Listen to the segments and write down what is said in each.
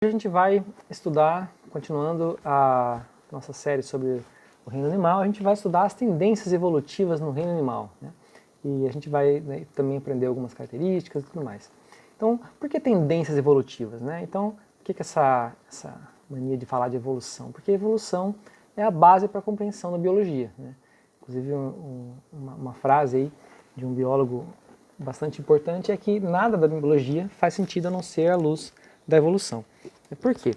A gente vai estudar, continuando a nossa série sobre o reino animal, a gente vai estudar as tendências evolutivas no reino animal, né? E a gente vai, né, também aprender algumas características e tudo mais. Então, por que tendências evolutivas, né? Então, por que essa mania de falar de evolução? Porque a evolução é a base para a compreensão da biologia, né? Inclusive, uma frase aí de um biólogo bastante importante é que nada da biologia faz sentido a não ser à luz da evolução. Por quê?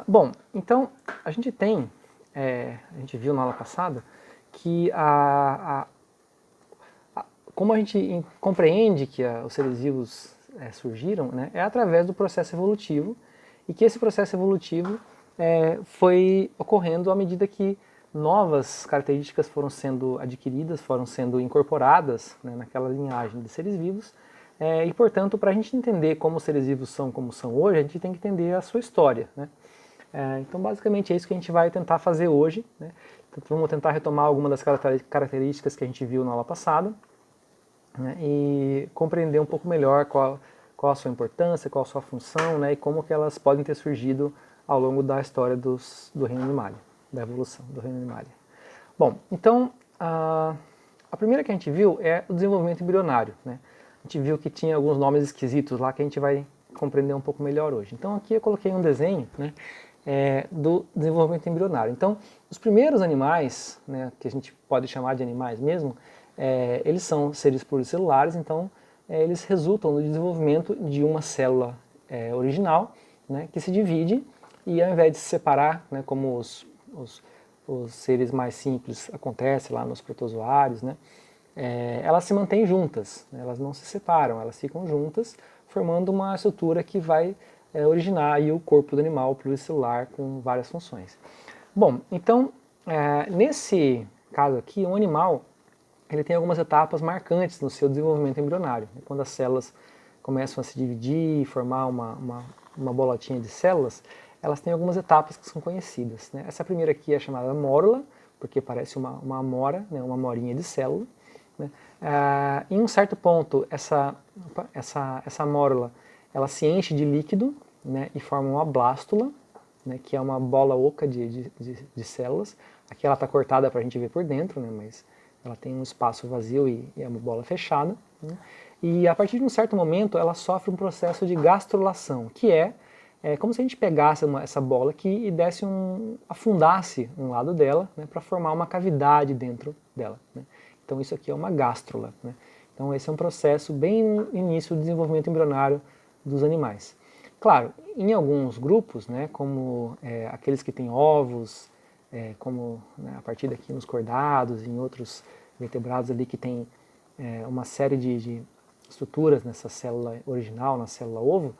Bom, então a gente tem, a gente viu na aula passada, que como a gente compreende que os seres vivos surgiram, né, é através do processo evolutivo, e que esse processo evolutivo foi ocorrendo à medida que novas características foram sendo adquiridas, foram sendo incorporadas, né, naquela linhagem de seres vivos, e portanto, para a gente entender como os seres vivos são como são hoje, a gente tem que entender a sua história, né? Então basicamente é isso que a gente vai tentar fazer hoje, né? Então, vamos tentar retomar algumas das características que a gente viu na aula passada, né? E compreender um pouco melhor qual a sua importância, qual a sua função, né? E como que elas podem ter surgido ao longo da história do reino animal, da evolução do reino animal. Bom, então a primeira que a gente viu é o desenvolvimento embrionário, né? A gente viu que tinha alguns nomes esquisitos lá que a gente vai compreender um pouco melhor hoje. Então aqui eu coloquei um desenho, né, do desenvolvimento embrionário. Então os primeiros animais, né, que a gente pode chamar de animais mesmo, eles são seres pluricelulares, então eles resultam no desenvolvimento de uma célula original, né, que se divide e ao invés de se separar, né, como os seres mais simples acontece lá nos protozoários, né, elas se mantêm juntas, né, elas não se separam, elas ficam juntas, formando uma estrutura que vai originar aí o corpo do animal pluricelular com várias funções. Bom, então, nesse caso aqui, um animal ele tem algumas etapas marcantes no seu desenvolvimento embrionário, né, quando as células começam a se dividir e formar uma bolotinha de células, elas têm algumas etapas que são conhecidas, né? Essa primeira aqui é chamada mórula, porque parece uma amora, né, uma amorinha de célula, né? Em um certo ponto, essa mórula ela se enche de líquido, né, e forma uma blástula, né, que é uma bola oca de células. Aqui ela está cortada para a gente ver por dentro, né, mas ela tem um espaço vazio e é uma bola fechada, né? E a partir de um certo momento ela sofre um processo de gastrulação, que é como se a gente pegasse essa bola aqui e afundasse um lado dela, né, para formar uma cavidade dentro dela, né? Então isso aqui é uma gástrula, né? Então esse é um processo bem no início do desenvolvimento embrionário dos animais. Claro, em alguns grupos, né, como aqueles que têm ovos, como, né, a partir daqui nos cordados, em outros vertebrados ali que tem uma série de estruturas nessa célula original, na célula ovo,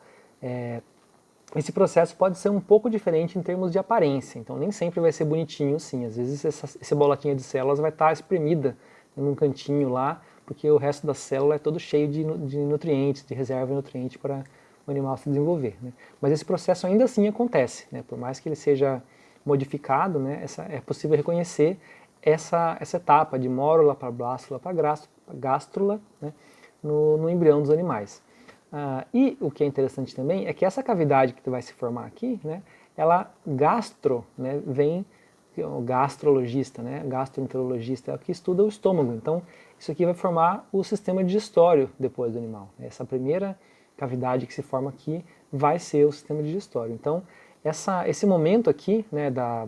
esse processo pode ser um pouco diferente em termos de aparência, então nem sempre vai ser bonitinho assim, às vezes essa bolotinha de células vai estar espremida num cantinho lá, porque o resto da célula é todo cheio de nutrientes, de reserva de nutrientes para o animal se desenvolver, né? Mas esse processo ainda assim acontece, né? Por mais que ele seja modificado, né, é possível reconhecer essa etapa de mórula para blástula para gástrula, né, no embrião dos animais. E o que é interessante também é que essa cavidade que vai se formar aqui, né, ela né, vem o gastrologista, né, gastroenterologista é o que estuda o estômago. Então isso aqui vai formar o sistema digestório depois do animal. Essa primeira cavidade que se forma aqui vai ser o sistema digestório. Então esse momento aqui, né, da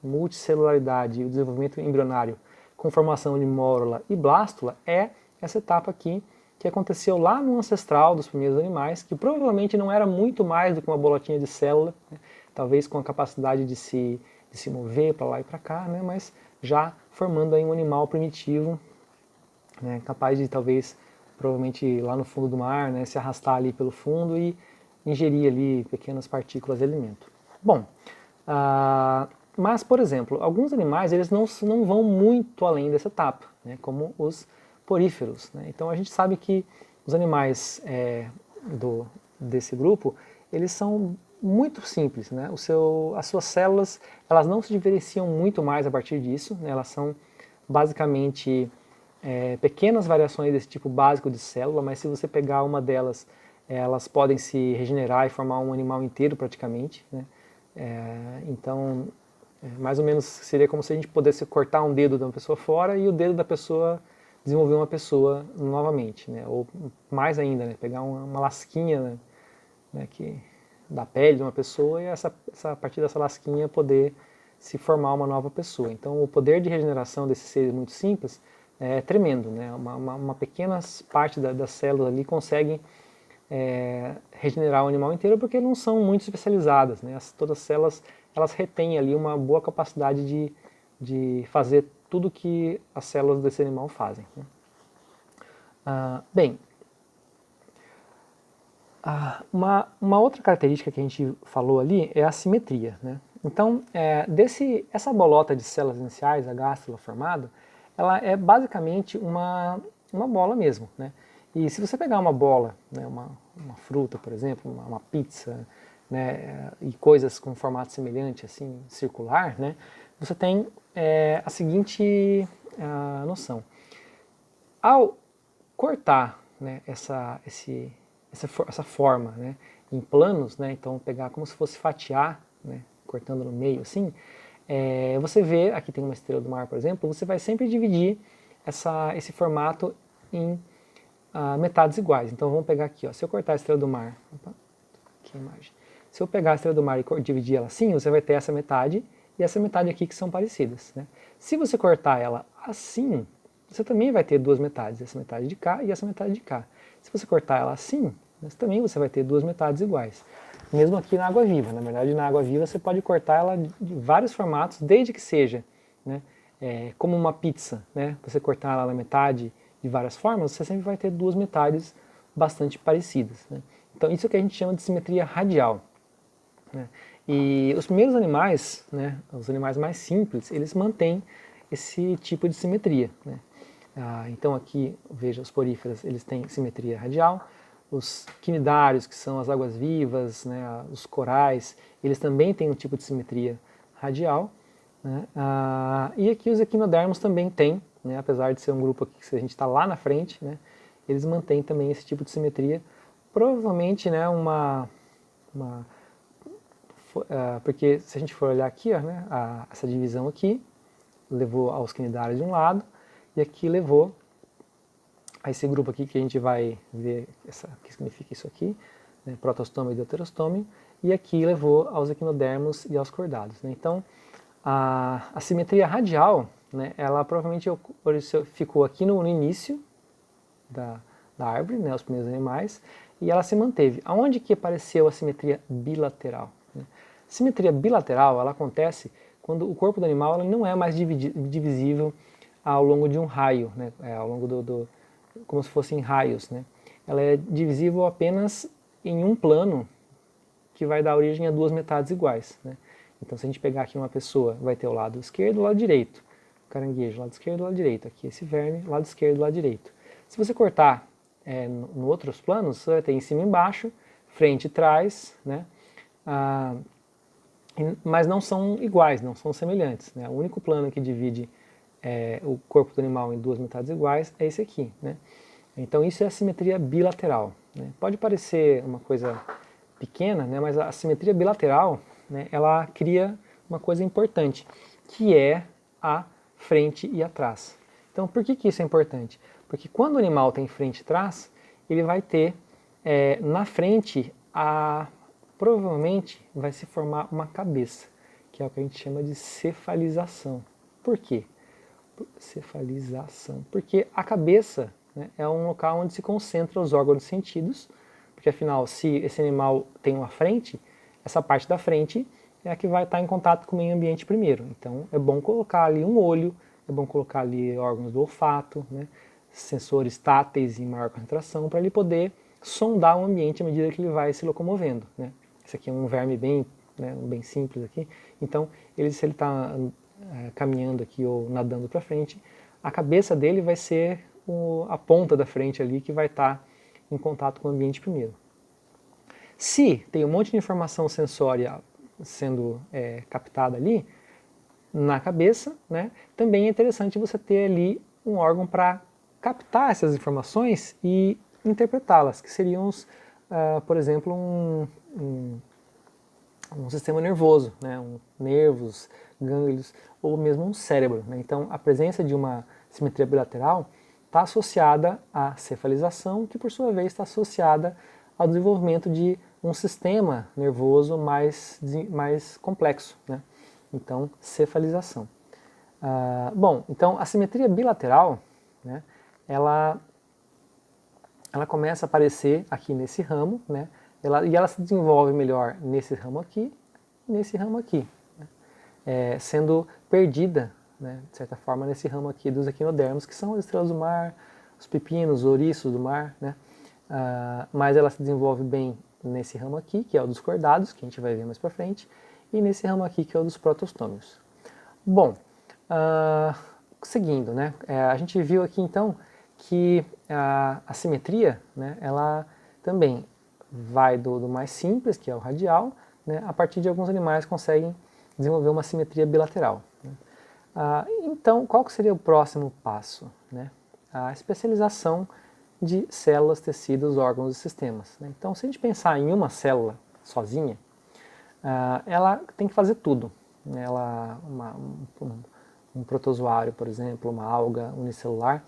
multicelularidade e o desenvolvimento embrionário com formação de mórula e blástula é essa etapa aqui que aconteceu lá no ancestral dos primeiros animais, que provavelmente não era muito mais do que uma bolotinha de célula, né, talvez com a capacidade de se mover para lá e para cá, né, mas já formando aí um animal primitivo, né, capaz de talvez, provavelmente lá no fundo do mar, né, se arrastar ali pelo fundo e ingerir ali pequenas partículas de alimento. Bom, mas, por exemplo, alguns animais eles não vão muito além dessa etapa, né, como os poríferos, né? Então a gente sabe que os animais desse grupo, eles são muito simples, né? As suas células elas não se diferenciam muito mais a partir disso, né? Elas são basicamente pequenas variações desse tipo básico de célula, mas se você pegar uma delas elas podem se regenerar e formar um animal inteiro praticamente, né? Então, mais ou menos seria como se a gente pudesse cortar um dedo de uma pessoa fora e o dedo da pessoa desenvolver uma pessoa novamente, né? Ou mais ainda, né? Pegar uma lasquinha, né, da pele de uma pessoa e a partir dessa lasquinha poder se formar uma nova pessoa. Então o poder de regeneração desses seres muito simples é tremendo, né? Uma pequena parte das células ali conseguem regenerar o animal inteiro porque não são muito especializadas, né? Todas as células elas retêm ali uma boa capacidade de fazer tudo que as células desse animal fazem, né? Bem, uma outra característica que a gente falou ali é a simetria, né? Então, essa bolota de células iniciais, a gástrula formada, ela é basicamente uma bola mesmo, né? E se você pegar uma bola, né, uma fruta, por exemplo, uma pizza, né, e coisas com formato semelhante, assim, circular, né, você tem a seguinte noção. Ao cortar, né, essa forma, né, em planos, né, então pegar como se fosse fatiar, né, cortando no meio assim, você vê, aqui tem uma estrela do mar, por exemplo, você vai sempre dividir esse formato em metades iguais. Então vamos pegar aqui, ó, se eu cortar a estrela do mar, aqui a imagem. Se eu pegar a estrela do mar e dividir ela assim, você vai ter essa metade e essa metade aqui que são parecidas, né? Se você cortar ela assim, você também vai ter duas metades, essa metade de cá e essa metade de cá. Se você cortar ela assim, também você vai ter duas metades iguais. Mesmo aqui na água-viva, na verdade na água-viva você pode cortar ela de vários formatos, desde que seja, né, como uma pizza, né, você cortar ela na metade de várias formas, você sempre vai ter duas metades bastante parecidas, né? Então isso que a gente chama de simetria radial, né? E os primeiros animais, né, os animais mais simples, eles mantêm esse tipo de simetria, né? Então aqui, veja, os poríferos, eles têm simetria radial, os quinidários, que são as águas-vivas, né, os corais, eles também têm um tipo de simetria radial, né? E aqui os equinodermos também têm, né, apesar de ser um grupo aqui que a gente está lá na frente, né, eles mantêm também esse tipo de simetria, provavelmente, né, porque se a gente for olhar aqui, ó, né, essa divisão aqui levou aos quinidários de um lado, e aqui levou a esse grupo aqui que a gente vai ver o que significa isso aqui, né, protostômio e deuterostômio, e aqui levou aos equinodermos e aos cordados, né? Então, a simetria radial, né, ela provavelmente ficou aqui no início da árvore, né, os primeiros animais, e ela se manteve. Aonde que apareceu a simetria bilateral, né? Simetria bilateral, ela acontece quando o corpo do animal ela não é mais divisível ao longo de um raio, né, ao longo como se fossem raios, né? Ela é divisível apenas em um plano que vai dar origem a duas metades iguais, né? Então se a gente pegar aqui uma pessoa, vai ter o lado esquerdo e o lado direito. O caranguejo, lado esquerdo e lado direito. Aqui esse verme, lado esquerdo e lado direito. Se você cortar no outros planos, você vai ter em cima e embaixo, frente e trás, né? Mas não são iguais, não são semelhantes, né? O único plano que divide o corpo do animal em duas metades iguais é esse aqui, né? Então isso é a simetria bilateral, né? Pode parecer uma coisa pequena, né? Mas a simetria bilateral, né, ela cria uma coisa importante, que é a frente e atrás. Então por que isso é importante? Porque quando o animal tem frente e trás, ele vai ter na frente provavelmente vai se formar uma cabeça, que é o que a gente chama de cefalização. Por quê? Cefalização. Porque a cabeça, né, é um local onde se concentram os órgãos dos sentidos, porque afinal, se esse animal tem uma frente, essa parte da frente é a que vai estar em contato com o meio ambiente primeiro. Então é bom colocar ali um olho, é bom colocar ali órgãos do olfato, né, sensores táteis em maior concentração, para ele poder sondar o ambiente à medida que ele vai se locomovendo, né. Esse aqui é um verme bem, né, bem simples aqui. Então, se ele está caminhando aqui ou nadando para frente, a cabeça dele vai ser a ponta da frente ali que vai estar em contato com o ambiente primeiro. Se tem um monte de informação sensória sendo captada ali na cabeça, né, também é interessante você ter ali um órgão para captar essas informações e interpretá-las, que seriam por exemplo, um sistema nervoso, né? Nervos, gânglios, ou mesmo um cérebro, né? Então, a presença de uma simetria bilateral está associada à cefalização, que por sua vez está associada ao desenvolvimento de um sistema nervoso mais complexo, né? Então, cefalização. Bom, então a simetria bilateral, né, ela começa a aparecer aqui nesse ramo, né, e ela se desenvolve melhor nesse ramo aqui e nesse ramo aqui, né, sendo perdida, né, de certa forma, nesse ramo aqui dos equinodermos, que são as estrelas do mar, os pepinos, os ouriços do mar, né, mas ela se desenvolve bem nesse ramo aqui, que é o dos cordados, que a gente vai ver mais pra frente, e nesse ramo aqui, que é o dos protostômios. Bom, seguindo, né, a gente viu aqui então que a simetria, né, ela também vai do mais simples, que é o radial, né, a partir de alguns animais conseguem desenvolver uma simetria bilateral, né. Então, qual que seria o próximo passo, né? A especialização de células, tecidos, órgãos e sistemas, né? Então, se a gente pensar em uma célula sozinha, ela tem que fazer tudo, né? Um protozoário, por exemplo, uma alga unicelular,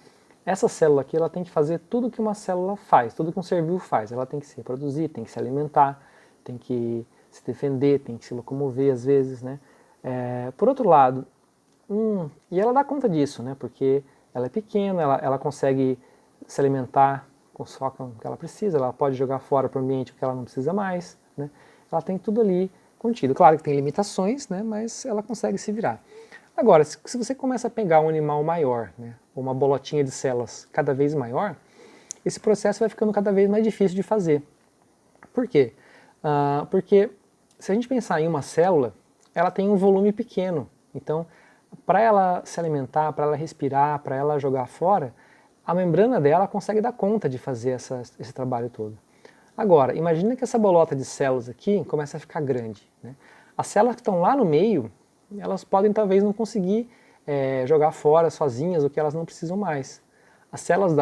essa célula aqui ela tem que fazer tudo que uma célula faz, tudo que um ser vivo faz. Ela tem que se reproduzir, tem que se alimentar, tem que se defender, tem que se locomover às vezes, né? Por outro lado, e ela dá conta disso, né? Porque ela é pequena, ela consegue se alimentar só com o que ela precisa, ela pode jogar fora para o ambiente o que ela não precisa mais, né? Ela tem tudo ali contido. Claro que tem limitações, né? Mas ela consegue se virar. Agora, se você começa a pegar um animal maior, né, ou uma bolotinha de células cada vez maior, esse processo vai ficando cada vez mais difícil de fazer. Por quê? Porque se a gente pensar em uma célula, ela tem um volume pequeno. Então, para ela se alimentar, para ela respirar, para ela jogar fora, a membrana dela consegue dar conta de fazer esse trabalho todo. Agora, imagina que essa bolota de células aqui começa a ficar grande, né? As células que estão lá no meio, elas podem talvez não conseguir jogar fora sozinhas o que elas não precisam mais. As células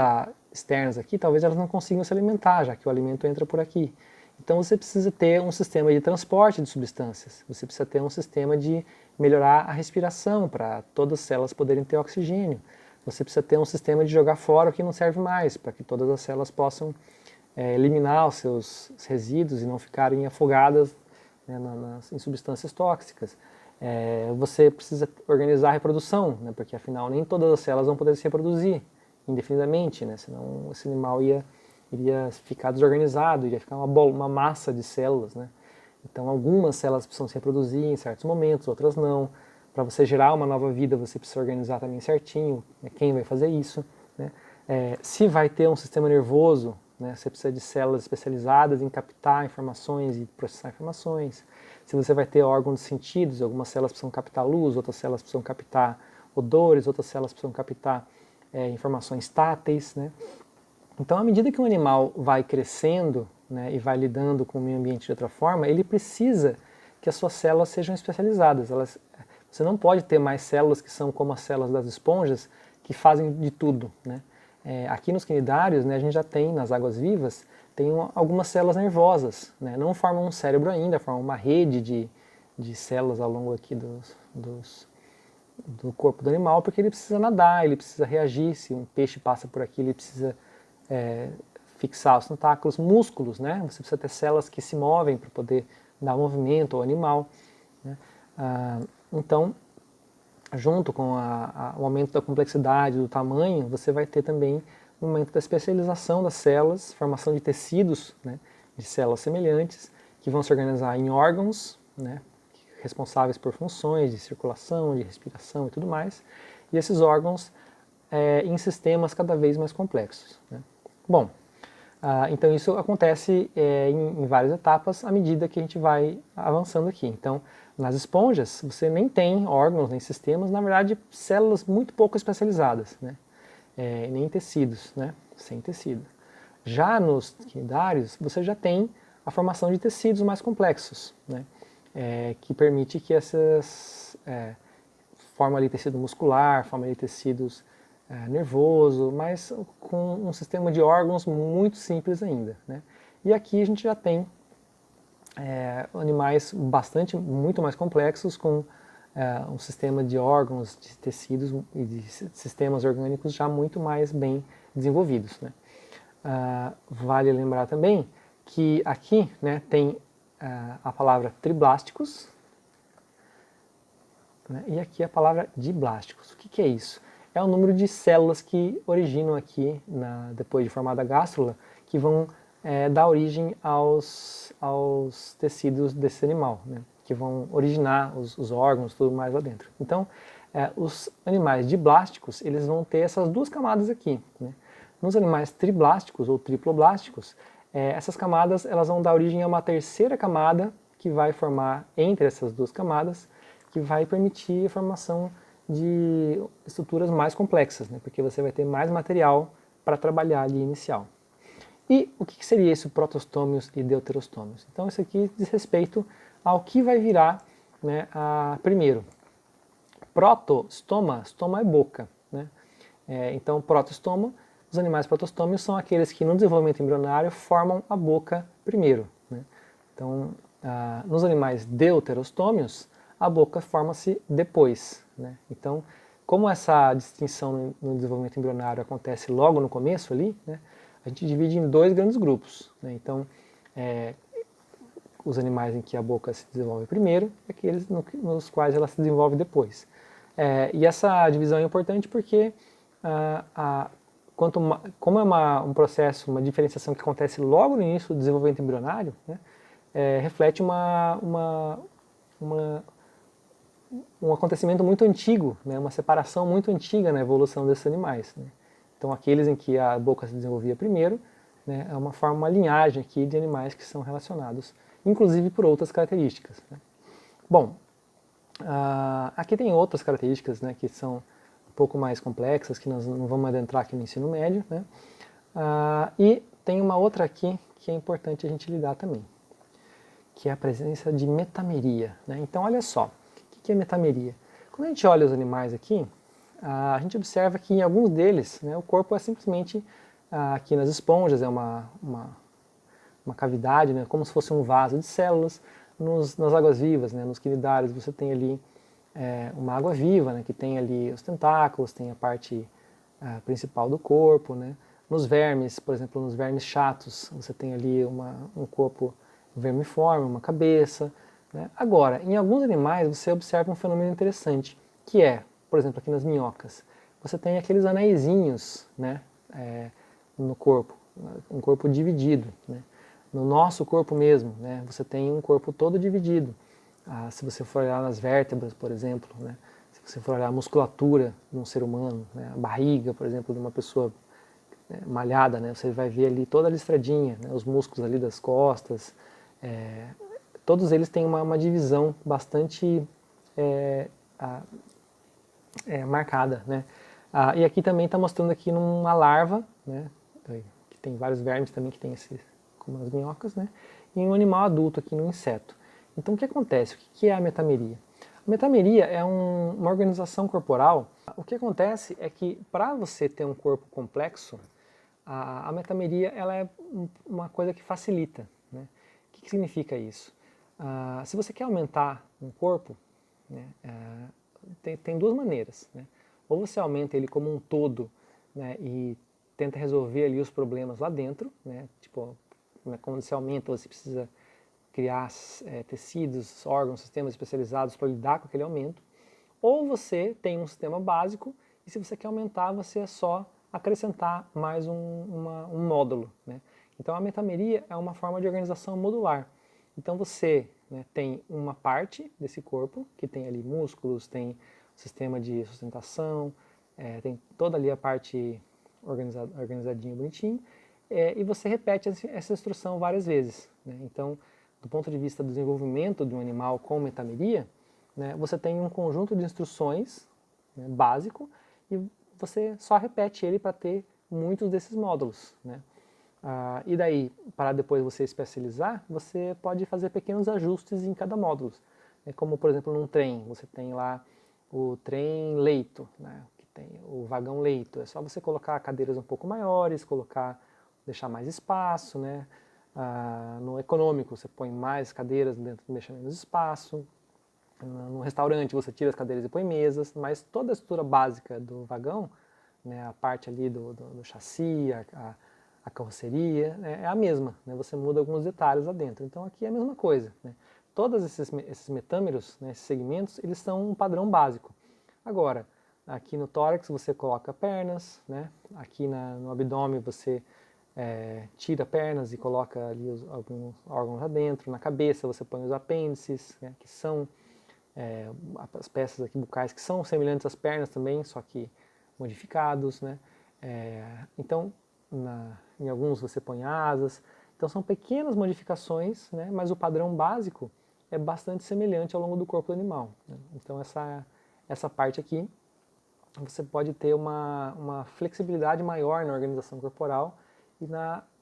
externas aqui, talvez elas não consigam se alimentar, já que o alimento entra por aqui. Então você precisa ter um sistema de transporte de substâncias, você precisa ter um sistema de melhorar a respiração para todas as células poderem ter oxigênio. Você precisa ter um sistema de jogar fora o que não serve mais, para que todas as células possam eliminar os seus resíduos e não ficarem afogadas, né, em substâncias tóxicas. Você precisa organizar a reprodução, né, porque afinal nem todas as células vão poder se reproduzir indefinidamente, né, senão esse animal iria ficar desorganizado, iria ficar uma massa de células, né. Então algumas células precisam se reproduzir em certos momentos, outras não. Para você gerar uma nova vida, você precisa organizar também certinho, né, quem vai fazer isso, né. Se vai ter um sistema nervoso, né, você precisa de células especializadas em captar informações e processar informações. Se você vai ter órgãos de sentidos, algumas células precisam captar luz, outras células precisam captar odores, outras células precisam captar informações táteis, né. Então, à medida que um animal vai crescendo, né, e vai lidando com o meio ambiente de outra forma, ele precisa que as suas células sejam especializadas. Você não pode ter mais células que são como as células das esponjas, que fazem de tudo, né. Aqui nos quinidários, né, a gente já tem, nas águas-vivas, tem algumas células nervosas, né, não formam um cérebro ainda, formam uma rede de células ao longo aqui do corpo do animal, porque ele precisa nadar, ele precisa reagir, se um peixe passa por aqui, ele precisa fixar os tentáculos, músculos, né, você precisa ter células que se movem para poder dar movimento ao animal, né. Então, junto com o aumento da complexidade, do tamanho, você vai ter também um aumento da especialização das células, formação de tecidos, né, de células semelhantes, que vão se organizar em órgãos, né, responsáveis por funções de circulação, de respiração e tudo mais, e esses órgãos em sistemas cada vez mais complexos, né. Bom, então isso acontece em várias etapas à medida que a gente vai avançando aqui. Então, nas esponjas, você nem tem órgãos, nem sistemas, na verdade, células muito pouco especializadas, né? Nem tecidos, né? Sem tecido. Já nos quinidários, você já tem a formação de tecidos mais complexos, né? Que permite que essas forma ali tecido muscular, forma ali tecidos nervoso, mas com um sistema de órgãos muito simples ainda, né? E aqui a gente já tem animais muito mais complexos, com um sistema de órgãos, de tecidos e de sistemas orgânicos já muito mais bem desenvolvidos, né? Vale lembrar também que aqui, né, tem a palavra triblásticos, né, e aqui a palavra diblásticos. O que é isso? É o número de células que originam aqui, depois de formada a gástrula, que vão dar origem aos tecidos desse animal, né, que vão originar os órgãos, tudo mais lá dentro. Então, os animais diblásticos, eles vão ter essas duas camadas aqui, né. Nos animais triblásticos ou triploblásticos, essas camadas elas vão dar origem a uma terceira camada que vai formar entre essas duas camadas, que vai permitir a formação de estruturas mais complexas, né? Porque você vai ter mais material para trabalhar ali inicial. E o que seria isso, protostômios e deuterostômios? Então isso aqui diz respeito ao que vai virar, né, primeiro. Protostoma, estoma é boca, né? Então protostoma, os animais protostômios são aqueles que no desenvolvimento embrionário formam a boca primeiro, né? Então nos animais deuterostômios, a boca forma-se depois, né? Então, como essa distinção no desenvolvimento embrionário acontece logo no começo ali, né, a gente divide em dois grandes grupos, né? Então, os animais em que a boca se desenvolve primeiro e aqueles nos quais ela se desenvolve depois. E essa divisão é importante porque como é um processo, uma diferenciação que acontece logo no início do desenvolvimento embrionário, né, reflete um acontecimento muito antigo, né, uma separação muito antiga na evolução desses animais, né. Então aqueles em que a boca se desenvolvia primeiro, né, é uma linhagem aqui de animais que são relacionados, inclusive por outras características, né. Bom, aqui tem outras características, né, que são um pouco mais complexas, que nós não vamos adentrar aqui no ensino médio, né. E tem uma outra aqui que é importante a gente lidar também, que é a presença de metameria, né. Então olha só, o que é metameria? Quando a gente olha os animais aqui, a gente observa que em alguns deles, né, o corpo é simplesmente, aqui nas esponjas, é uma cavidade, né, como se fosse um vaso de células. Nas águas-vivas, né, nos quinidários, você tem ali uma água viva, né, que tem ali os tentáculos, tem a parte principal do corpo, né. Nos vermes, por exemplo, nos vermes chatos, você tem ali um corpo vermiforme, uma cabeça, né. Agora, em alguns animais você observa um fenômeno interessante, que é, por exemplo, aqui nas minhocas, você tem aqueles anéisinhos, né, no corpo, um corpo dividido, né. No nosso corpo mesmo, né, você tem um corpo todo dividido. Se você for olhar nas vértebras, por exemplo, né, se você for olhar a musculatura de um ser humano, né, a barriga, por exemplo, de uma pessoa malhada, né, você vai ver ali toda a listradinha, né, os músculos ali das costas, todos eles têm uma divisão bastante marcada, né. E aqui também está mostrando aqui numa larva, né, que tem vários vermes também que tem esses, como as minhocas, né, e um animal adulto aqui no inseto. Então o que acontece? O que é a metameria? A metameria é uma organização corporal. O que acontece é que para você ter um corpo complexo, a metameria ela é uma coisa que facilita, né? O que significa isso? Se você quer aumentar um corpo, né, tem duas maneiras, né? Ou você aumenta ele como um todo, né, e tenta resolver ali os problemas lá dentro, né? Tipo, quando você aumenta, você precisa criar tecidos, órgãos, sistemas especializados para lidar com aquele aumento. Ou você tem um sistema básico e se você quer aumentar, você é só acrescentar mais um módulo, né? Então a metameria é uma forma de organização modular. Então você, né, tem uma parte desse corpo, que tem ali músculos, tem sistema de sustentação, tem toda ali a parte organizadinha, bonitinho, e você repete essa instrução várias vezes, né? Então, do ponto de vista do desenvolvimento de um animal com metameria, né, você tem um conjunto de instruções, né, básico, e você só repete ele para ter muitos desses módulos, né? E daí, para depois você especializar, você pode fazer pequenos ajustes em cada módulo. Como, por exemplo, num trem, você tem lá o trem leito, né, que tem o vagão leito. É só você colocar cadeiras um pouco maiores, deixar mais espaço, né? No econômico, você põe mais cadeiras dentro, deixa menos espaço. No restaurante, você tira as cadeiras e põe mesas, mas toda a estrutura básica do vagão, né, a parte ali do chassi, a carroceria, é a mesma, né, você muda alguns detalhes lá dentro. Então aqui é a mesma coisa, né. Todos esses metâmeros, né, esses segmentos, eles são um padrão básico. Agora, aqui no tórax você coloca pernas, né, aqui no abdômen você tira pernas e coloca ali alguns órgãos lá dentro. Na cabeça você põe os apêndices, né, que são as peças aqui bucais que são semelhantes às pernas também, só que modificados, né? Então, em alguns você põe asas. Então são pequenas modificações, né? Mas o padrão básico é bastante semelhante ao longo do corpo do animal, né? Então essa parte aqui você pode ter uma flexibilidade maior na organização corporal e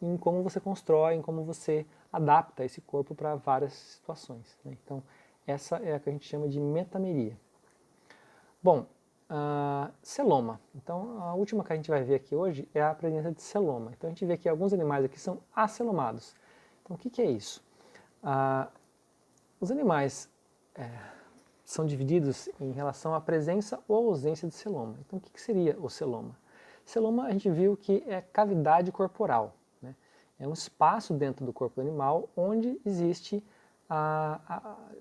em como você constrói, em como você adapta esse corpo para várias situações, né? Então essa é a que a gente chama de metameria. Bom, celoma. Então, a última que a gente vai ver aqui hoje é a presença de celoma. Então, a gente vê que alguns animais aqui são acelomados. Então, o que é isso? Os animais são divididos em relação à presença ou ausência de celoma. Então, o que seria o celoma? Celoma, a gente viu que é cavidade corporal, né? É um espaço dentro do corpo do animal onde existe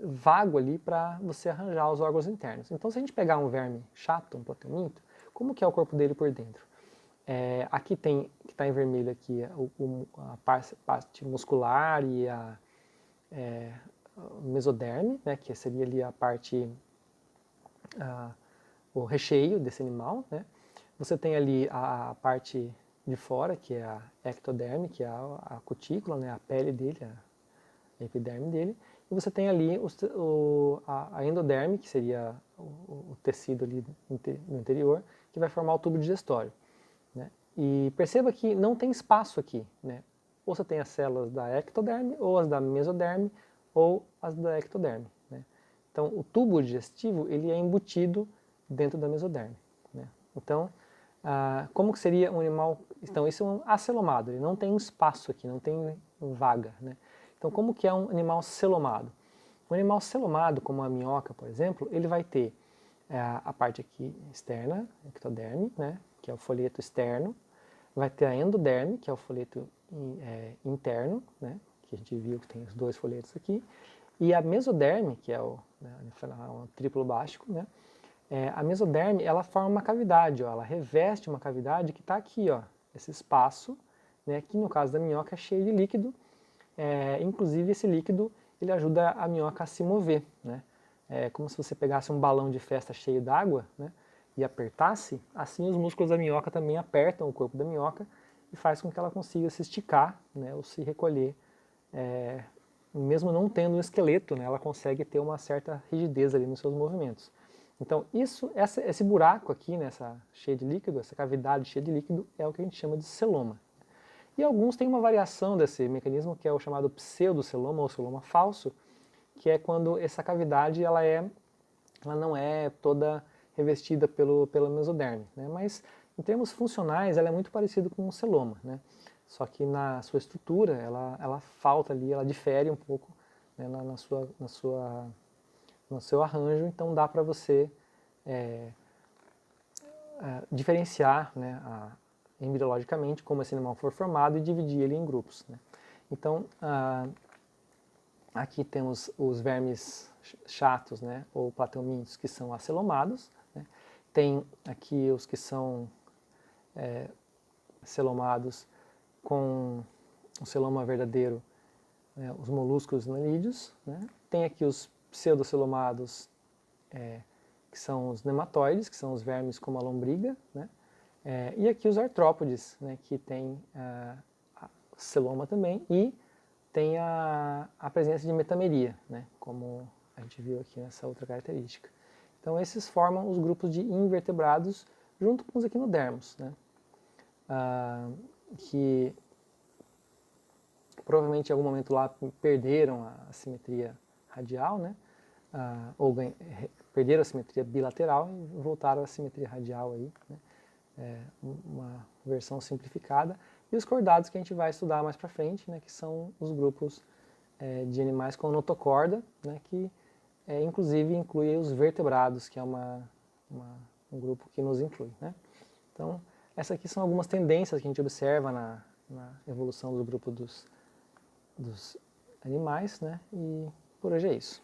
vago ali para você arranjar os órgãos internos. Então, se a gente pegar um verme chato, um plateuminto, como que é o corpo dele por dentro? Aqui tem, que está em vermelho aqui, a parte muscular e o mesoderme, né, que seria ali a parte, o recheio desse animal, né? Você tem ali a parte de fora, que é a ectoderme, que é a cutícula, né, a pele dele, a epiderme dele, e você tem ali a endoderme, que seria o tecido ali no interior, que vai formar o tubo digestório, né? E perceba que não tem espaço aqui, né? Ou você tem as células da ectoderme, ou as da mesoderme, ou as da ectoderme, né? Então, o tubo digestivo ele é embutido dentro da mesoderme, né? Então, como que seria um animal? Então, isso é um acelomado, ele não tem espaço aqui, não tem vaga, né? Então, como que é um animal celomado? Um animal celomado, como a minhoca, por exemplo, ele vai ter a parte aqui externa, ectoderme, né, que é o folheto externo, vai ter a endoderme, que é o folheto interno, né, que a gente viu que tem os dois folhetos aqui, e a mesoderme, que é o triplo básico, né, a mesoderme, ela forma uma cavidade, ó, ela reveste uma cavidade que está aqui, ó, esse espaço, né, que no caso da minhoca é cheio de líquido. Inclusive esse líquido ele ajuda a minhoca a se mover, né? É como se você pegasse um balão de festa cheio d'água, né, e apertasse, assim os músculos da minhoca também apertam o corpo da minhoca e faz com que ela consiga se esticar, né, ou se recolher, mesmo não tendo um esqueleto, né, ela consegue ter uma certa rigidez ali nos seus movimentos. Então esse buraco aqui, nessa cheia de líquido, essa cavidade cheia de líquido, é o que a gente chama de celoma. E alguns têm uma variação desse mecanismo, que é o chamado pseudoceloma ou celoma falso, que é quando essa cavidade ela não é toda revestida pela mesoderme, né? Mas em termos funcionais ela é muito parecida com um celoma, né? Só que na sua estrutura ela falta ali, ela difere um pouco, né, no seu arranjo, então dá para você diferenciar, né, embriologicamente como esse animal for formado e dividir ele em grupos, né? Então, aqui temos os vermes chatos, né, ou plateumintos, que são acelomados, né? Tem aqui os que são celomados com o celoma verdadeiro, né, os moluscos anelídeos, né? Tem aqui os pseudocelomados, que são os nematóides, que são os vermes como a lombriga, né? E aqui os artrópodes, né, que tem celoma também e tem a presença de metameria, né, como a gente viu aqui nessa outra característica. Então esses formam os grupos de invertebrados junto com os equinodermos, né, que provavelmente em algum momento lá perderam a simetria radial, né, ou perderam a simetria bilateral e voltaram à simetria radial aí, né, uma versão simplificada. e os cordados que a gente vai estudar mais para frente, né, que são os grupos de animais com notocorda, né, que inclusive inclui os vertebrados, que é um grupo que nos inclui, né. Então, essas aqui são algumas tendências que a gente observa na evolução do grupo dos animais, né, e por hoje é isso.